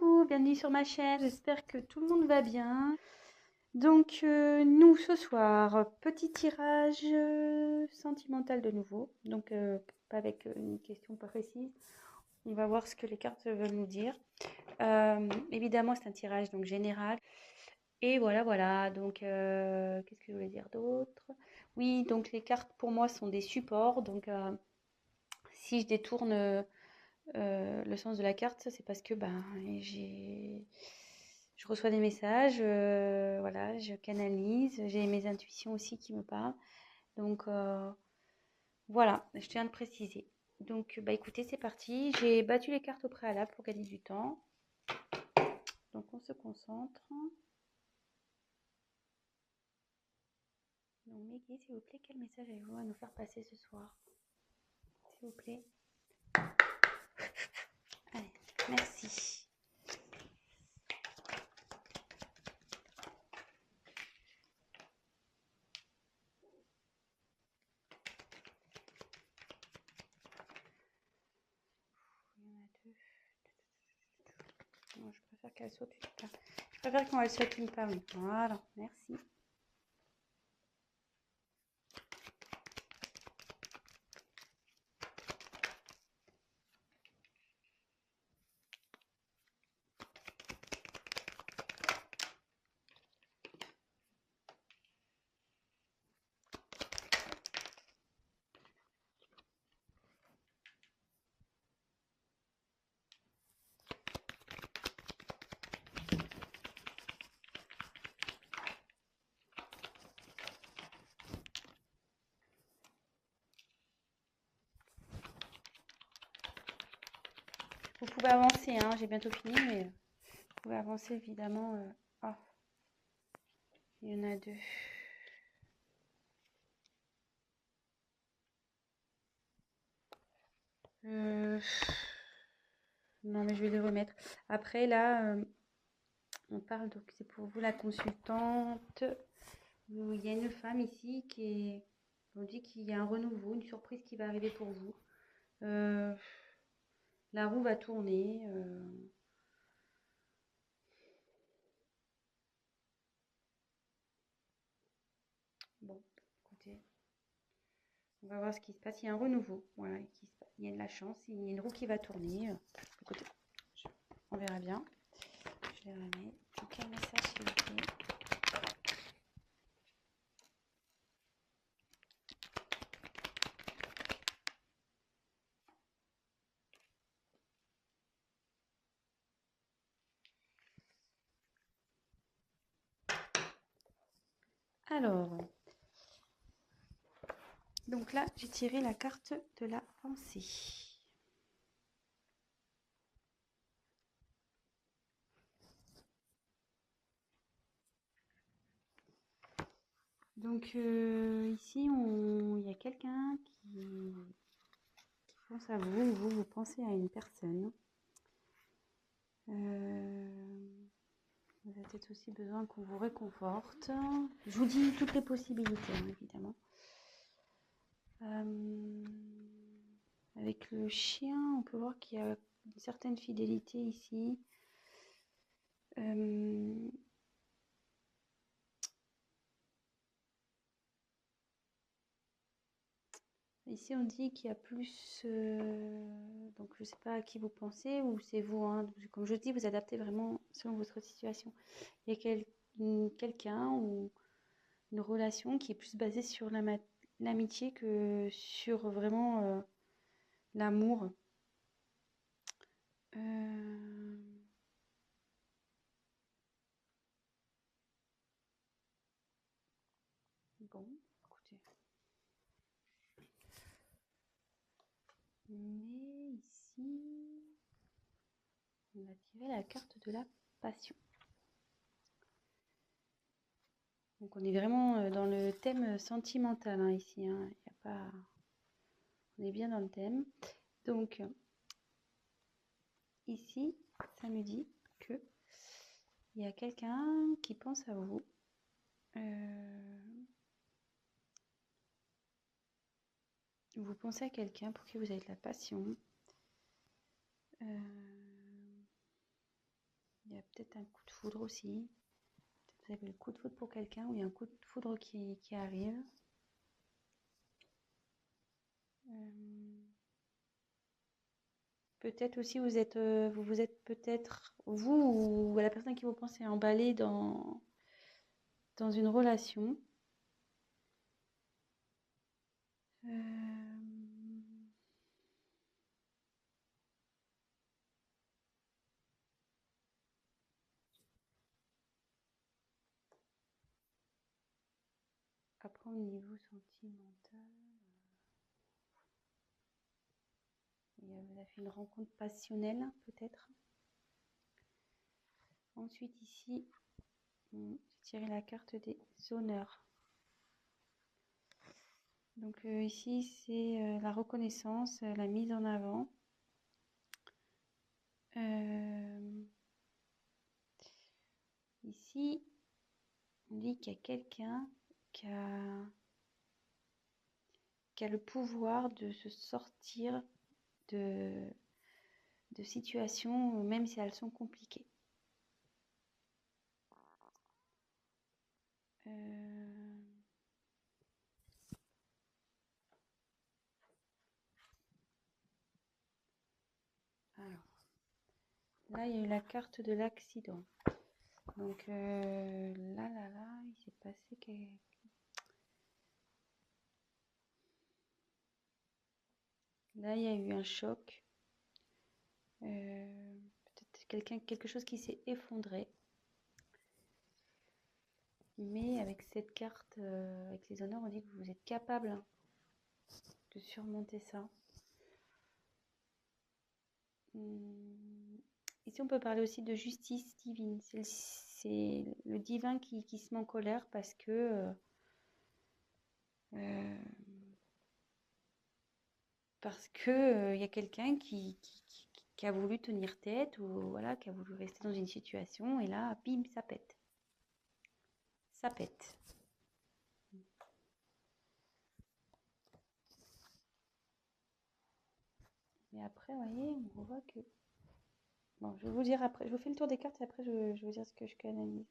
coucou, bienvenue sur ma chaîne, j'espère que tout le monde va bien. Donc nous ce soir, petit tirage sentimental de nouveau, donc pas avec une question pas précise. On va voir ce que les cartes veulent nous dire. Évidemment c'est un tirage donc général. Et voilà, donc qu'est-ce que je voulais dire d'autre? Oui, donc les cartes pour moi sont des supports, donc si je détourne le sens de la carte, c'est parce que ben, je reçois des messages, voilà, je canalise, j'ai mes intuitions aussi qui me parlent. Donc voilà, je tiens à le préciser. Donc bah écoutez, c'est parti. J'ai battu les cartes au préalable pour gagner du temps. Donc on se concentre. Donc Meggy, s'il vous plaît, quel message avez-vous à nous faire passer ce soir? S'il vous plaît. Allez, merci. Il y en a deux. Non, je préfère qu'elle saute une part. Je préfère quand elle saute une part. Oui. Voilà, merci. Vous pouvez avancer, hein, j'ai bientôt fini, mais vous pouvez avancer évidemment. Oh, il y en a deux. Non, mais je vais les remettre. Après, là, on parle, donc c'est pour vous la consultante. Il y a une femme ici on dit qu'il y a un renouveau, une surprise qui va arriver pour vous. Euh, la roue va tourner. Bon, écoutez, on va voir ce qui se passe. Il y a un renouveau, voilà, il y a de la chance, il y a une roue qui va tourner. Écoutez, on verra bien. Je les remets. Quel message s'il vous plaît? Alors, donc là, j'ai tiré la carte de la pensée. Donc ici, il y a quelqu'un qui pense à vous, vous pensez à une personne. Vous avez peut-être aussi besoin qu'on vous réconforte. Je vous dis toutes les possibilités, hein, évidemment. Avec le chien, on peut voir qu'il y a une certaine fidélité ici. Ici, on dit qu'il y a plus... donc, je ne sais pas à qui vous pensez ou c'est vous. Hein, comme je dis, vous adaptez vraiment selon votre situation. Il y a quelqu'un ou une relation qui est plus basée sur l'amitié que sur vraiment l'amour. Bon, écoutez. Mais ici, on va tirer la carte de la passion. Donc on est vraiment dans le thème sentimental hein, ici. Hein. Y a pas... On est bien dans le thème. Donc ici, ça me dit que il y a quelqu'un qui pense à vous. Vous pensez à quelqu'un pour qui vous avez de la passion. a peut-être un coup de foudre aussi. Peut-être vous avez le coup de foudre pour quelqu'un ou il y a un coup de foudre qui arrive. Peut-être aussi vous êtes peut-être vous ou la personne qui vous pensez emballé dans une relation. Après au niveau sentimental, vous avez fait une rencontre passionnelle peut-être. Ensuite ici, j'ai tiré la carte des honneurs. Donc ici, c'est la reconnaissance, la mise en avant. Ici, on dit qu'il y a quelqu'un qui a le pouvoir de se sortir de situations, même si elles sont compliquées. Alors, là, il y a eu la carte de l'accident. Donc là, il s'est passé Là, il y a eu un choc. Peut-être quelque chose qui s'est effondré. Mais avec cette carte, avec les honneurs, on dit que vous êtes capable de surmonter ça. Ici, on peut parler aussi de justice divine. C'est le divin qui se met en colère parce que y a quelqu'un qui a voulu tenir tête ou voilà, qui a voulu rester dans une situation et là, bim, ça pète. Ça pète. Mais après, vous voyez, on voit que... Bon, je vais vous dire après. Je vous fais le tour des cartes et après, je vais vous dire ce que je canalise.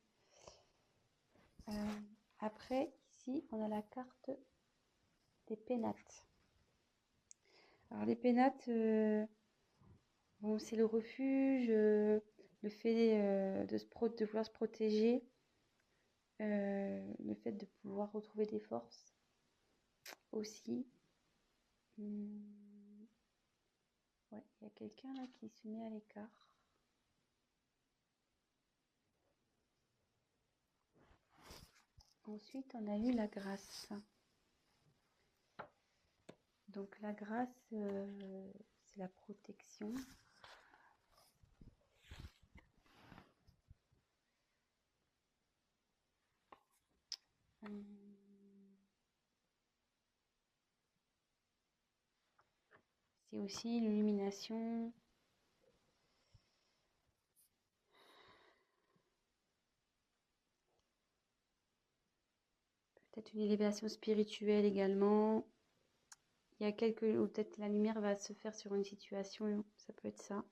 Après, ici, on a la carte des pénates. Alors, les pénates, bon, c'est le refuge, le fait de vouloir se protéger, le fait de pouvoir retrouver des forces aussi. Ouais, il y a quelqu'un là qui se met à l'écart. Ensuite, on a eu la grâce. Donc la grâce, c'est la protection. C'est aussi l'illumination. Peut-être une élévation spirituelle également. Il y a ou peut-être la lumière va se faire sur une situation, ça peut être ça.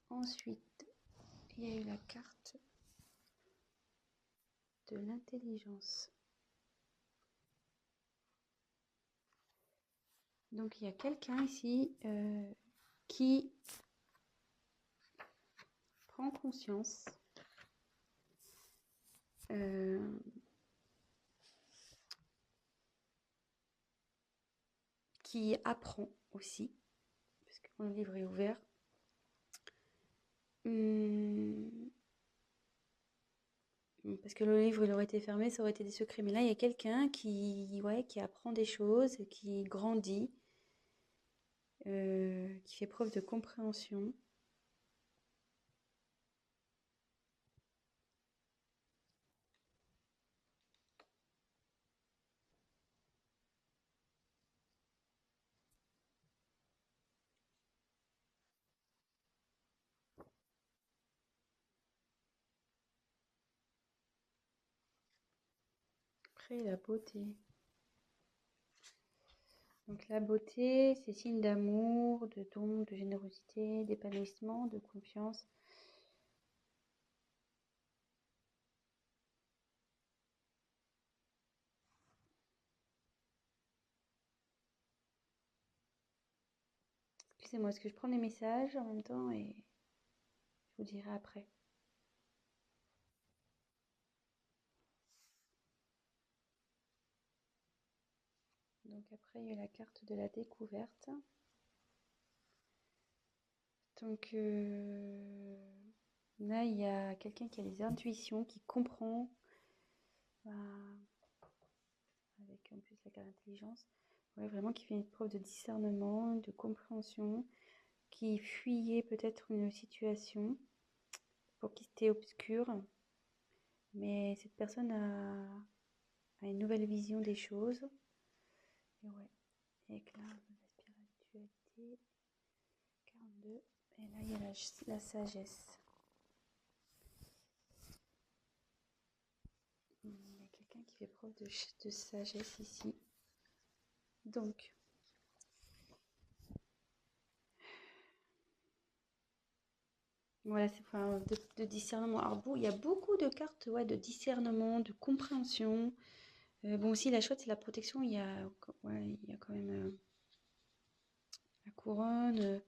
Ensuite, il y a eu la carte de l'intelligence. Donc il y a quelqu'un ici qui prend conscience qui apprend aussi, parce que mon livre est ouvert. Parce que le livre il aurait été fermé, ça aurait été des secrets. Mais là, il y a quelqu'un qui apprend des choses, qui grandit, qui fait preuve de compréhension. après, la beauté. Donc la beauté, c'est signe d'amour, de don, de générosité, d'épanouissement, de confiance. Excusez-moi, est-ce que je prends des messages en même temps et je vous dirai après. Donc après, il y a la carte de la découverte. Donc là, il y a quelqu'un qui a des intuitions, qui comprend, avec en plus la carte d'intelligence, ouais, vraiment qui fait une preuve de discernement, de compréhension, qui fuyait peut-être une situation pour qui c'était obscur, mais cette personne a une nouvelle vision des choses. Et ouais, éclat de la spiritualité, 42, et là il y a la sagesse. Il y a quelqu'un qui fait preuve de sagesse ici. Donc, voilà, c'est enfin, de discernement. Alors, il y a beaucoup de cartes, ouais, de discernement, de compréhension. Bon, aussi, la chouette, c'est la protection. Il y a quand même la couronne.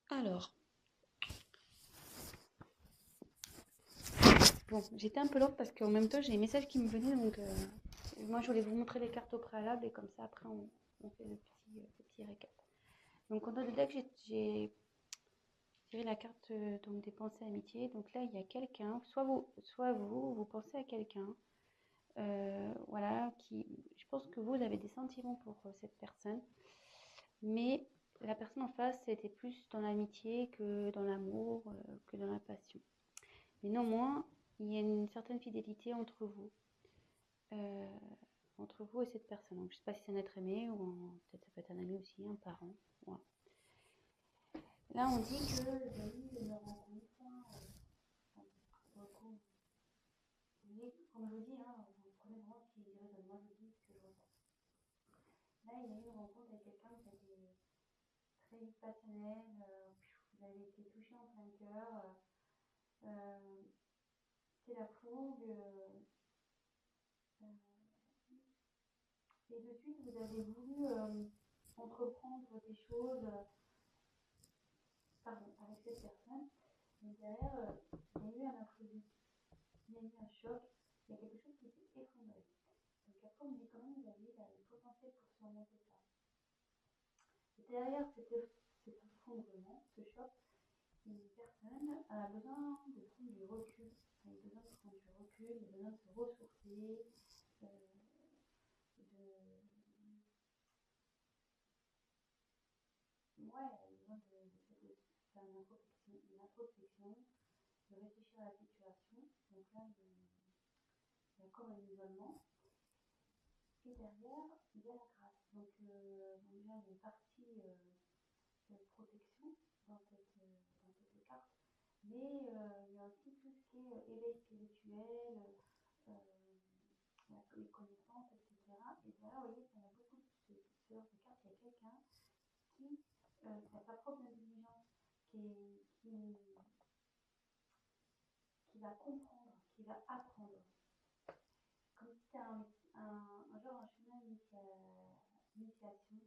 Alors, bon, j'étais un peu lente parce qu'en même temps, j'ai les messages qui me venaient. Donc, moi, je voulais vous montrer les cartes au préalable et comme ça, après, on fait le petit récap. Donc, en dehors de deck, j'ai tiré la carte donc, des pensées amitié. Donc là, il y a quelqu'un, vous pensez à quelqu'un. Voilà, je pense que vous avez des sentiments pour cette personne, mais la personne en face était plus dans l'amitié que dans l'amour, que dans la passion. Mais néanmoins, il y a une certaine fidélité euh, entre vous et cette personne. Donc, je ne sais pas si c'est un être aimé ou peut-être ça peut être un ami aussi, un parent. Voilà. Là, on dit que l'ami ne rencontre comme je vous dis, hein, vous prenez vraiment ce qui résonne. Moi, je vous dis ce que je ressens. Là, il y a eu une rencontre avec quelqu'un qui a été très vite passionnel, vous avez été touché en plein cœur, c'est la fougue, et de suite vous avez voulu entreprendre des choses avec cette personne, mais derrière il y a eu un imprévu, il y a eu un choc, il y a quelque chose qui s'est effondré. Donc après on me dit quand même vous avez le potentiel pour surmonter ça. Et derrière cet effondrement, ce choc, une personne a besoin de prendre du recul. Elle a besoin de prendre du recul, elle a besoin de se ressourcer, de, ouais, elle a besoin de faire une introspection, de réfléchir à la situation. Donc là, il y a comme un isolement. Et derrière, il y a la grâce. Donc, déjà, il y a une partie de protection dans cette carte. Mais il y a aussi tout ce qui est éveil spirituel, les connaissances, etc. Et derrière, vous voyez, il y a beaucoup de ce genre de cartes. Il y a quelqu'un qui a sa propre intelligence, qui va comprendre, qui va apprendre. Comme si c'était genre un chemin d'initiation.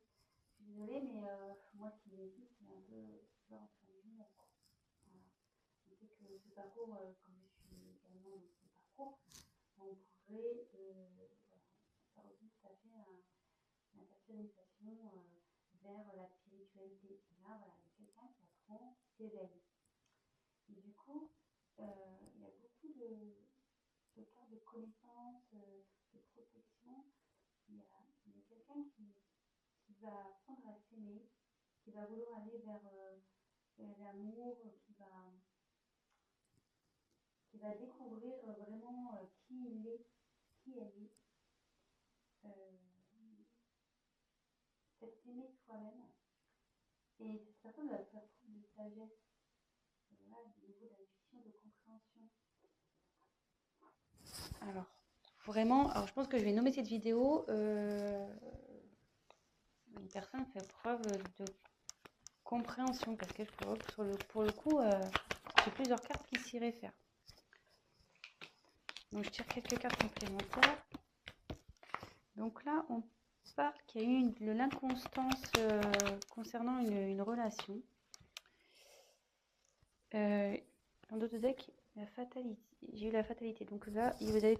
Je suis désolée, mais moi qui l'ai vu, c'est un peu genre entre les lumières. Voilà. Je sais que ce parcours, comme je suis également dans ce parcours, on pourrait, voilà, ça rejoint tout à fait la personnalisation vers la spiritualité. Et là, voilà, il y a quelqu'un qui apprend, qui s'éveille. Et du coup, il y a beaucoup de cartes de connaissance, de protection. Il y a quelqu'un qui va apprendre à s'aimer, qui va vouloir aller vers l'amour, qui va découvrir vraiment qui il est, qui elle est. S'aimer soi-même. Et cette personne va faire preuve de sagesse, voilà, au niveau d'intuition, de compréhension. Alors, vraiment, alors je pense que je vais nommer cette vidéo une personne fait preuve de compréhension, parce que pour le coup, j'ai plusieurs cartes qui s'y réfèrent. Donc je tire quelques cartes complémentaires. Donc là, on parle qu'il y a eu de l'inconstance concernant une relation. Dans d'autres decks, la fatalité. J'ai eu la fatalité. Donc là, vous avez,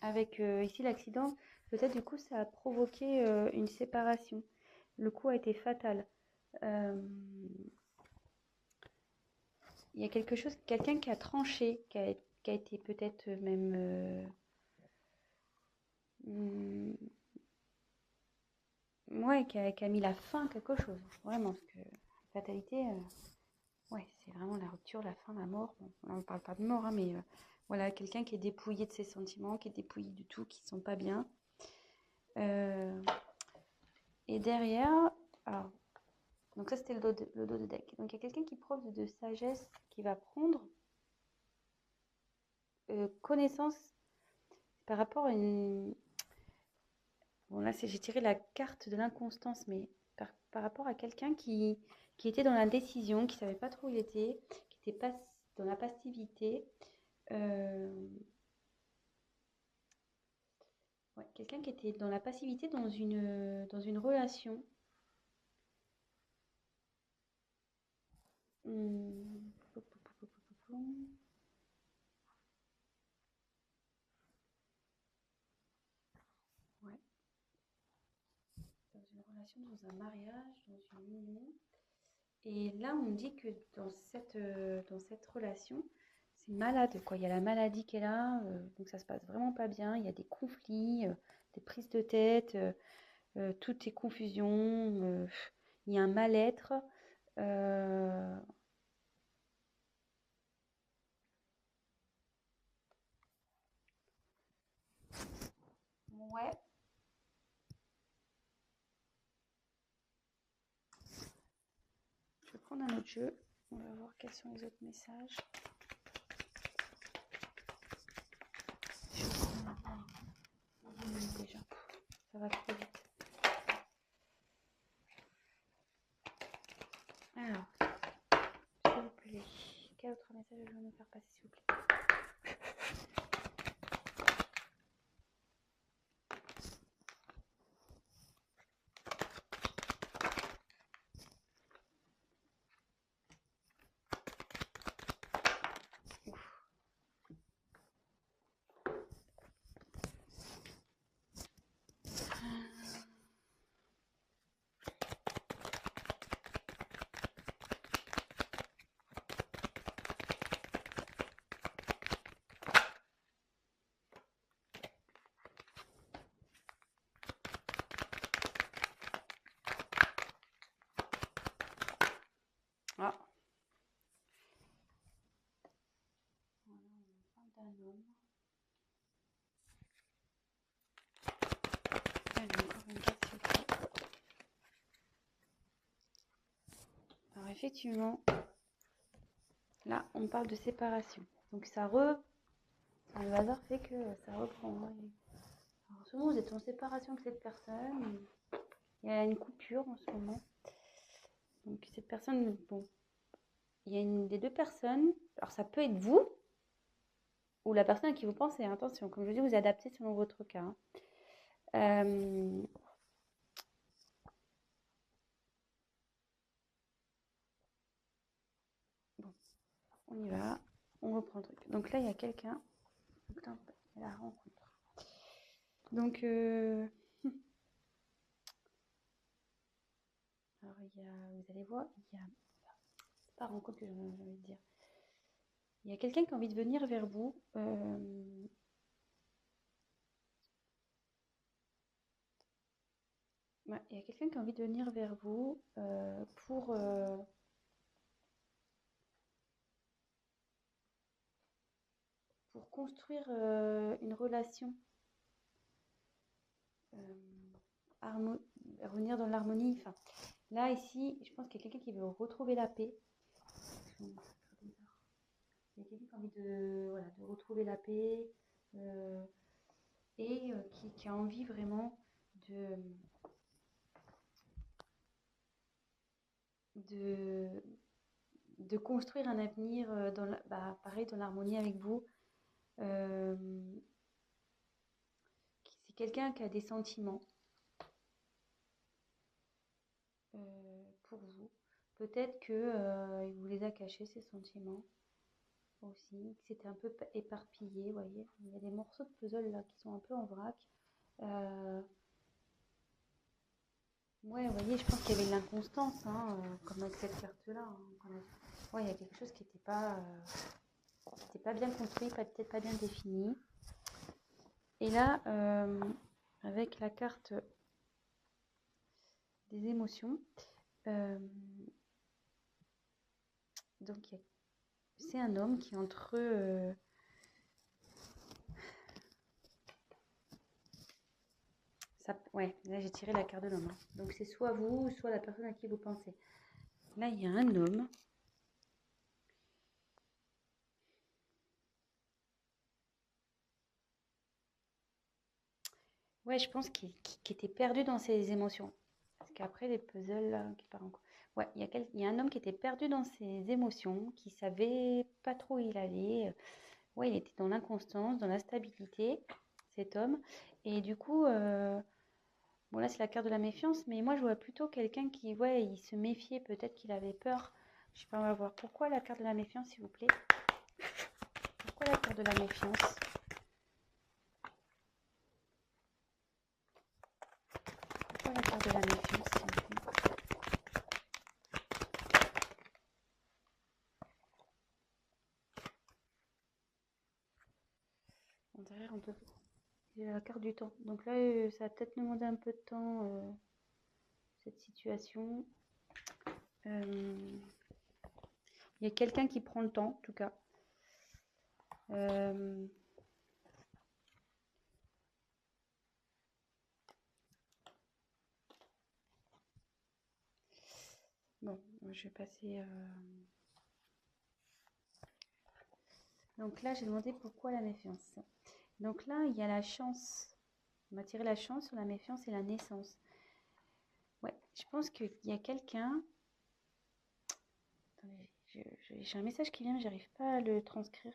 avec ici l'accident, peut-être du coup ça a provoqué une séparation. Le coup a été fatal. Il y a quelque chose, quelqu'un qui a tranché, qui a été peut-être même ouais, qui a mis la fin à quelque chose, vraiment, parce que fatalité, ouais, c'est vraiment la rupture, la fin, la mort. Bon, on ne parle pas de mort, hein, mais voilà, quelqu'un qui est dépouillé de ses sentiments, qui est dépouillé du tout, qui ne sont pas bien. Et derrière, alors, donc ça c'était le dos de deck. Donc il y a quelqu'un qui preuve de sagesse, qui va prendre connaissance par rapport à une... Bon là j'ai tiré la carte de l'inconstance, mais par rapport à quelqu'un qui était dans l'indécision, qui ne savait pas trop où il était, qui était pas dans la passivité. Ouais, quelqu'un qui était dans la passivité dans une relation. Ouais. Dans une relation, dans un mariage, dans une union. Et là, on me dit que dans cette relation, c'est malade, quoi. Il y a la maladie qui est là, donc ça se passe vraiment pas bien. Il y a des conflits, des prises de tête, tout est confusion, il y a un mal-être. Ouais. Je vais prendre un autre jeu. On va voir quels sont les autres messages. Déjà, ça va trop vite. Alors, s'il vous plaît, quel autre message je vais me faire passer, s'il vous plaît? Ah. Voilà, on parle d'un homme. Allez, encore une carte, s'il vous plaît. Alors, effectivement, là, on parle de séparation. Donc, le hasard fait que ça reprend. Alors, en ce moment, vous êtes en séparation avec cette personne. Il y a une coupure en ce moment. Donc, cette personne, bon, il y a une des deux personnes. Alors, ça peut être vous ou la personne à qui vous pensez. Attention, comme je vous dis, vous adaptez selon votre cas. Bon, on y va. On reprend le truc. Donc là, il y a quelqu'un. Il y a la rencontre. Donc, alors, vous allez voir, c'est pas rencontre que j'ai envie de dire. Il y a quelqu'un qui a envie de venir vers vous. Ouais, il y a quelqu'un qui a envie de venir vers vous pour construire une relation revenir dans l'harmonie. Enfin, là, ici, je pense qu'il y a quelqu'un qui veut retrouver la paix. Il y a quelqu'un qui a envie voilà, de retrouver la paix et qui a envie vraiment de, de construire un avenir pareil, dans l'harmonie avec vous. C'est quelqu'un qui a des sentiments pour vous. Peut-être qu'il vous les a cachés, ces sentiments aussi, que c'était un peu éparpillé, vous voyez. Il y a des morceaux de puzzle là qui sont un peu en vrac. Ouais, vous voyez, je pense qu'il y avait de l'inconstance, hein, comme avec cette carte-là. Hein, ouais, il y a quelque chose qui n'était pas bien construit, peut-être pas bien défini. Et là, avec la carte des émotions, donc c'est un homme qui est entre ouais, là j'ai tiré la carte de l'homme. Hein. Donc c'est soit vous, soit la personne à qui vous pensez. Là, il y a un homme. Ouais, je pense qu'il était perdu dans ses émotions. Parce qu'après, les puzzles, là, qui partent encore. Ouais, il y a un homme qui était perdu dans ses émotions, qui savait pas trop où il allait. Ouais, il était dans l'inconstance, dans l'instabilité, cet homme. Et du coup, bon là, c'est la carte de la méfiance, mais moi, je vois plutôt quelqu'un qui, ouais, il se méfiait, peut-être qu'il avait peur. Je sais pas, on va voir. Pourquoi la carte de la méfiance, s'il vous plaît? Pourquoi la carte de la méfiance? Pourquoi la carte de la méfiance, s'il vous plaît? Derrière, on peut... J'ai la carte du temps. Donc là, ça va peut-être demander un peu de temps, cette situation. Il y a quelqu'un qui prend le temps, en tout cas. Bon, je vais passer... Donc là, j'ai demandé pourquoi la méfiance. Donc là, il y a la chance. On m'a tiré la chance sur la méfiance et la naissance. Ouais, je pense qu'il y a quelqu'un... Attendez, j'ai un message qui vient, mais j'arrive pas à le transcrire.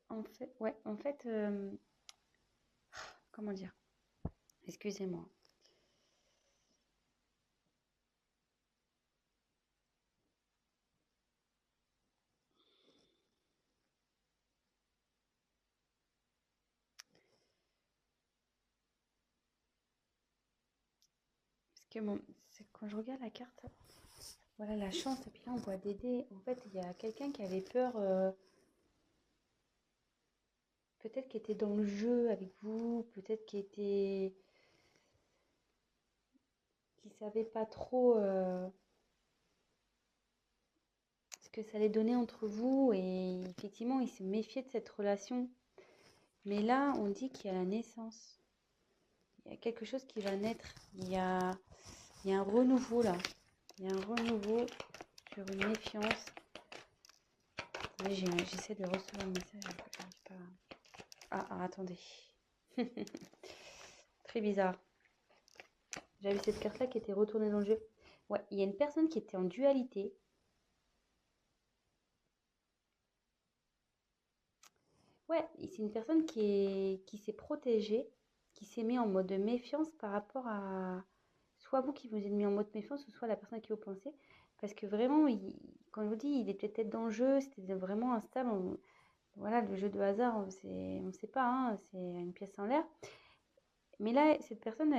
En fait, comment dire? Excusez-moi. Parce que bon, quand je regarde la carte, voilà la chance, et puis là on voit des dés. En fait, il y a quelqu'un qui avait peur, peut-être qui était dans le jeu avec vous, peut-être qui savait pas trop ce que ça allait donner entre vous, et effectivement, il se méfiait de cette relation. Mais là, on dit qu'il y a la naissance. Il y a quelque chose qui va naître. Il y a un renouveau là. Il y a un renouveau sur une méfiance. J'essaie de recevoir un message. J'arrive pas. Attendez. Très bizarre. J'avais cette carte-là qui était retournée dans le jeu. Ouais, il y a une personne qui était en dualité. Ouais, c'est une personne qui s'est protégée, qui s'est mis en mode méfiance par rapport à soit vous qui vous êtes mis en mode méfiance, ou soit la personne à qui vous pensez. Parce que vraiment, quand je vous dis, il était peut-être dans le jeu, c'était vraiment instable. Voilà, le jeu de hasard, on ne sait pas, hein, c'est une pièce en l'air. Mais là, cette personne,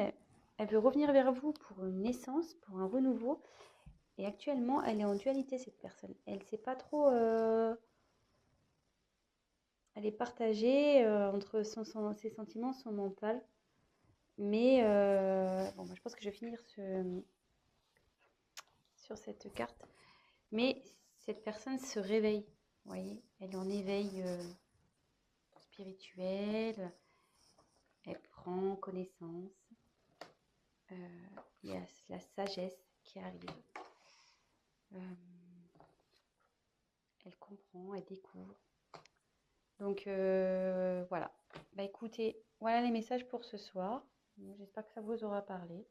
elle veut revenir vers vous pour une naissance, pour un renouveau. Et actuellement, elle est en dualité, cette personne. Elle ne sait pas trop... elle est partagée entre ses sentiments, son mental. Mais bon, je pense que je vais finir sur cette carte. Mais cette personne se réveille, vous voyez, elle est en éveil spirituelle. Elle prend connaissance. Il y a la sagesse qui arrive. Elle comprend, elle découvre. Donc voilà. Bah écoutez, voilà les messages pour ce soir. J'espère que ça vous aura parlé.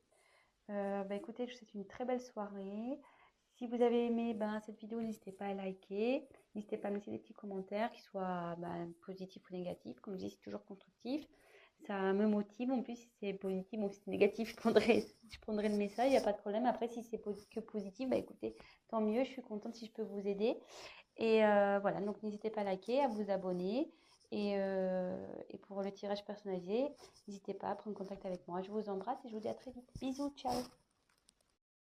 Bah écoutez, je vous souhaite une très belle soirée. Si vous avez aimé cette vidéo, n'hésitez pas à liker. N'hésitez pas à me laisser des petits commentaires, qu'ils soient positifs ou négatifs. Comme je dis, c'est toujours constructif. Ça me motive. En plus, si c'est positif ou si c'est négatif, je prendrai le message, il n'y a pas de problème. Après, si c'est que positif, bah écoutez, tant mieux. Je suis contente si je peux vous aider. Et voilà, donc n'hésitez pas à liker, à vous abonner. Et pour le tirage personnalisé, n'hésitez pas à prendre contact avec moi. Je vous embrasse et je vous dis à très vite. Bisous, ciao!